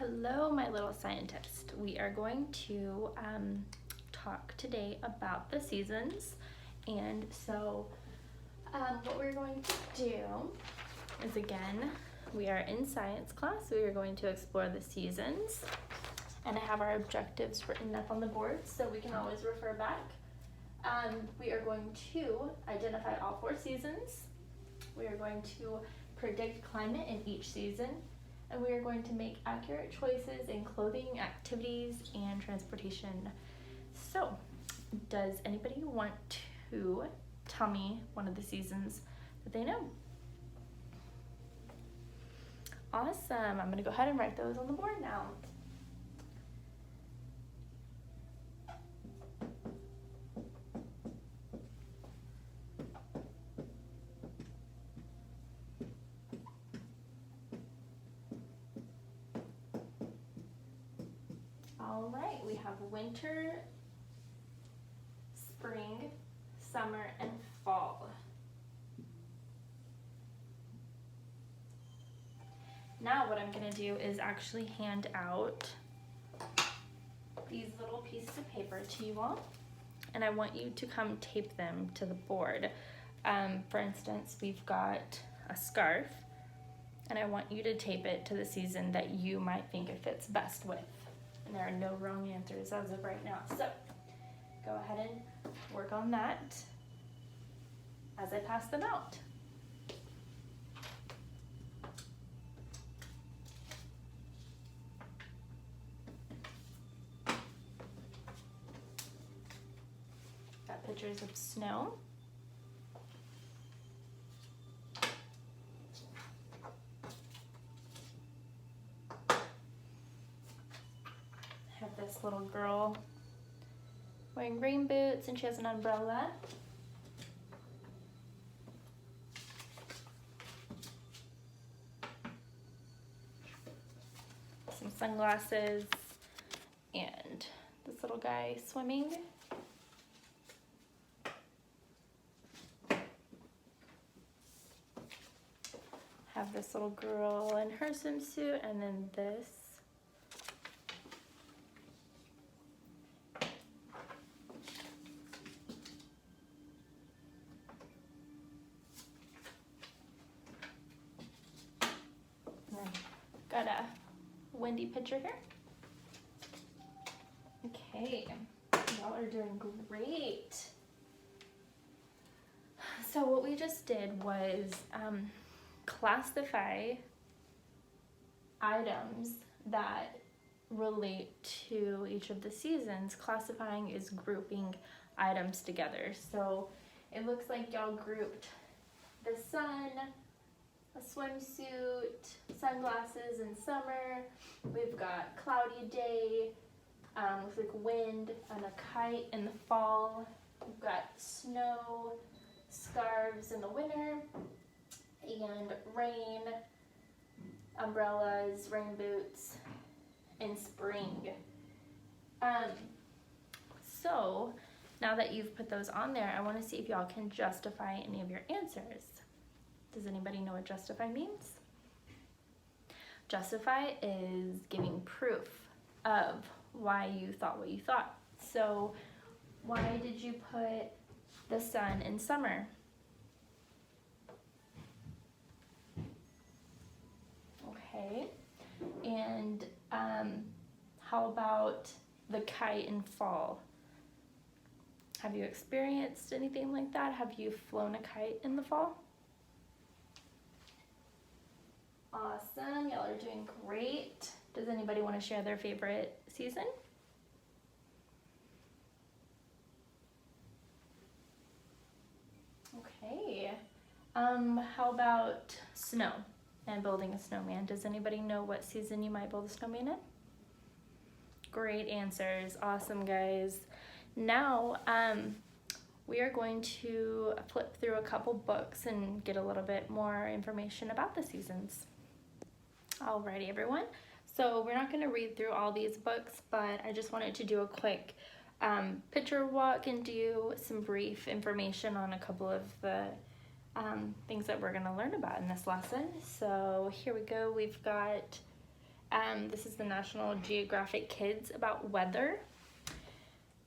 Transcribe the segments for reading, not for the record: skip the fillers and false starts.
Hello, my little scientist. We are going to talk today about the seasons. And so, what we're going to do is, again, we are in science class. We are going to explore the seasons. And I have our objectives written up on the board so we can always refer back. We are going to identify all 4 seasons. We are going to predict climate in each season. And we are going to make accurate choices in clothing, activities, and transportation. So, does anybody want to tell me one of the seasons that they know? Awesome. I'm going to go ahead and write those on the board now. All right, we have winter, spring, summer, and fall. Now what I'm going to do is actually hand out these little pieces of paper to you all, and I want you to come tape them to the board. For instance, we've got a scarf, and I want you to tape it to the season that you might think it fits best with. And there are no wrong answers as of right now. So go ahead and work on that as I pass them out. Got pictures of snow. Have this little girl wearing rain boots and she has an umbrella. Some sunglasses and this little guy swimming. Have this little girl in her swimsuit, and then this. Got a windy picture here. Okay, y'all are doing great. So what we just did was classify items that relate to each of the seasons. Classifying is grouping items together. So it looks like y'all grouped the sun, a swimsuit, sunglasses in summer. We've got cloudy day, with like wind and a kite in the fall. We've got snow, scarves in the winter, and rain, umbrellas, rain boots in spring. So now that you've put those on there, I want to see if y'all can justify any of your answers. Does anybody know what justify means? Justify is giving proof of why you thought what you thought. So why did you put the sun in summer? Okay. And how about the kite in fall? Have you experienced anything like that? Have you flown a kite in the fall? Awesome, y'all are doing great. Does anybody want to share their favorite season? Okay. How about snow and building a snowman? Does anybody know what season you might build a snowman in? Great answers. Awesome, guys. Now, we are going to flip through a couple books and get a little bit more information about the seasons. Alrighty, everyone. So we're not going to read through all these books, but I just wanted to do a quick picture walk and do some brief information on a couple of the things that we're going to learn about in this lesson. So here we go. We've got This is the National Geographic Kids about weather.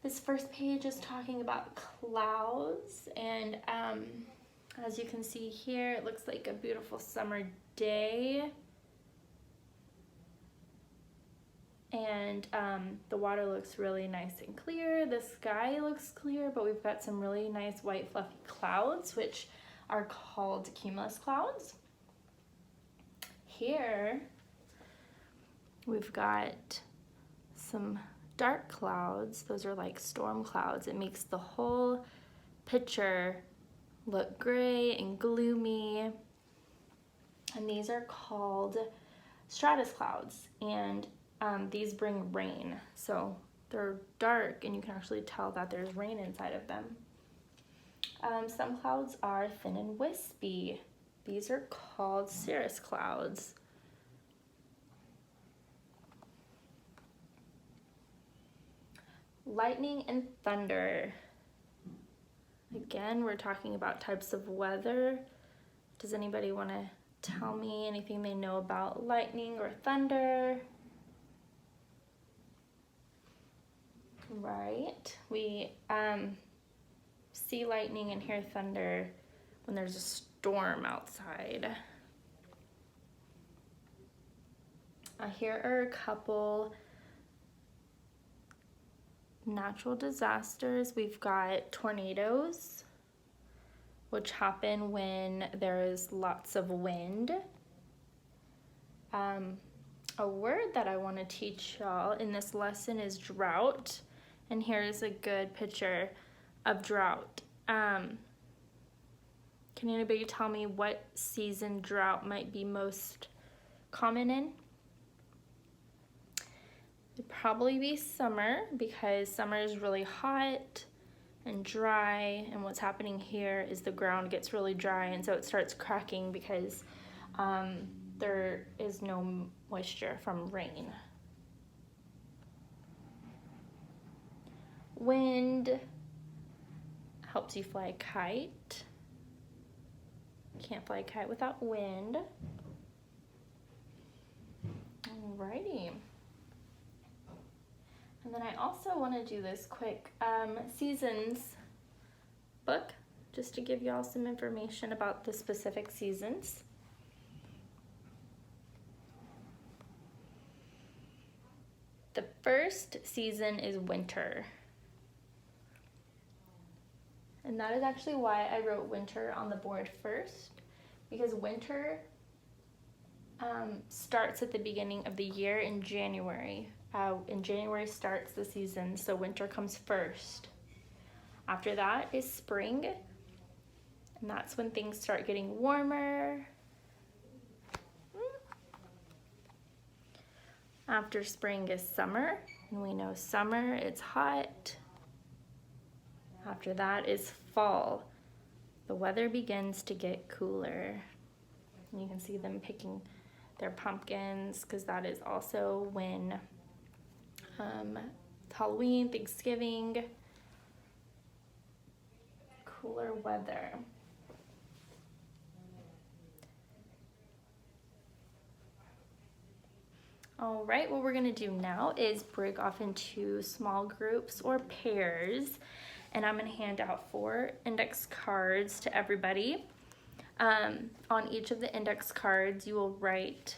This first page is talking about clouds, and as you can see here, it looks like a beautiful summer day. And the water looks really nice and clear. The sky looks clear, but we've got some really nice white fluffy clouds, which are called cumulus clouds. Here, we've got some dark clouds. Those are like storm clouds. It makes the whole picture look gray and gloomy. And these are called stratus clouds. And these bring rain. So they're dark and you can actually tell that there's rain inside of them. Some clouds are thin and wispy. These are called cirrus clouds. Lightning and thunder. Again, we're talking about types of weather. Does anybody want to tell me anything they know about lightning or thunder? Right, we see lightning and hear thunder when there's a storm outside. Here are a couple natural disasters. We've got tornadoes, which happen when there is lots of wind. A word that I want to teach y'all in this lesson is drought. And here's a good picture of drought. Can anybody tell me what season drought might be most common in? It'd probably be summer, because summer is really hot and dry, and what's happening here is the ground gets really dry, and so it starts cracking because there is no moisture from rain. Wind helps you fly a kite. Can't fly a kite without wind. Alrighty. And then I also want to do this quick seasons book, just to give y'all some information about the specific seasons. The first season is winter. And that is actually why I wrote winter on the board first, because winter starts at the beginning of the year in January. In January starts the season, so winter comes first. After that is spring, and that's when things start getting warmer. After spring is summer, and we know summer, it's hot. After that is fall. The weather begins to get cooler. And you can see them picking their pumpkins, because that is also when Halloween, Thanksgiving, cooler weather. All right, what we're gonna do now is break off into small groups or pairs, and I'm gonna hand out 4 index cards to everybody. On each of the index cards, you will write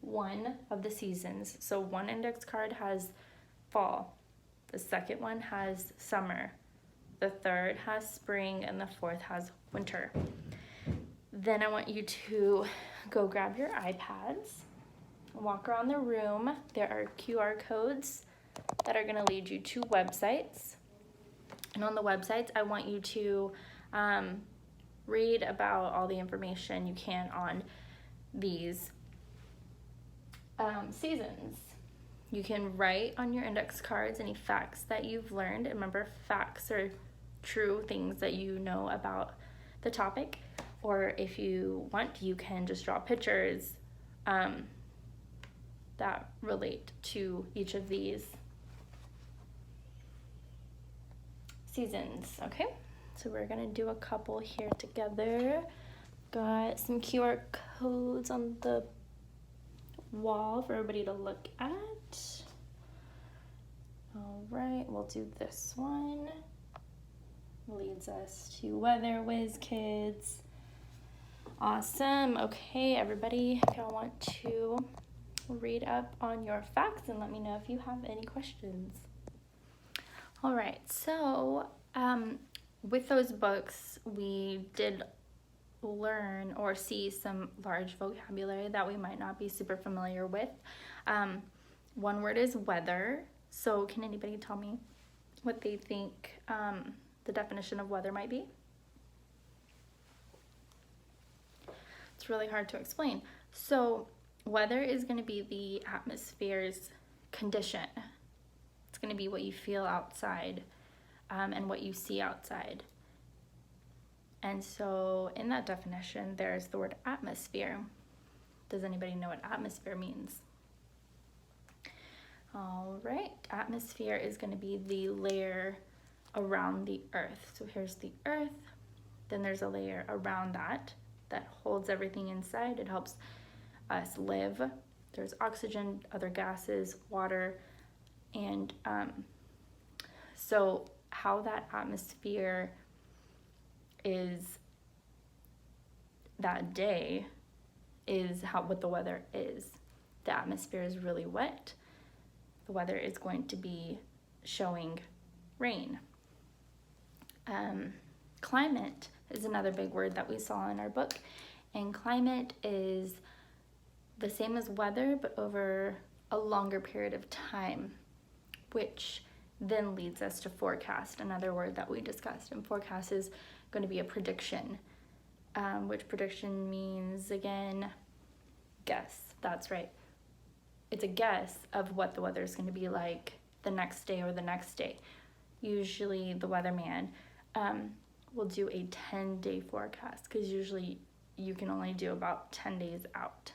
one of the seasons. So one index card has fall, the second one has summer, the third has spring, and the fourth has winter. Then I want you to go grab your iPads, walk around the room. There are QR codes that are going to lead you to websites. And on the websites, I want you to read about all the information you can on these seasons. You can write on your index cards any facts that you've learned. And remember, facts are true things that you know about the topic. Or if you want, you can just draw pictures that relate to each of these seasons. Okay, so we're gonna do a couple here together. Got some QR codes on the wall for everybody to look at. All right, we'll do this one. Leads us to Weather Whiz Kids. Awesome. Okay, everybody, if y'all want to read up on your facts and let me know if you have any questions. All right, so with those books, we did learn or see some large vocabulary that we might not be super familiar with. One word is weather. So can anybody tell me what they think the definition of weather might be? It's really hard to explain. So weather is going to be the atmosphere's condition. It's going to be what you feel outside and what you see outside. And so in that definition, there's the word atmosphere. Does anybody know what atmosphere means? All right, atmosphere is going to be the layer around the earth. So here's the earth, then there's a layer around that holds everything inside. It helps us live. There's oxygen, other gases, water, and so how that atmosphere is that day is what the weather is. The atmosphere is really wet. The weather is going to be showing rain. Climate is another big word that we saw in our book, and climate is the same as weather but over a longer period of time, which then leads us to forecast, another word that we discussed. And forecast is going to be a prediction, which prediction means, again, guess. That's right. It's a guess of what the weather is going to be like the next day or the next day. Usually the weatherman will do a 10-day forecast because usually you can only do about 10 days out.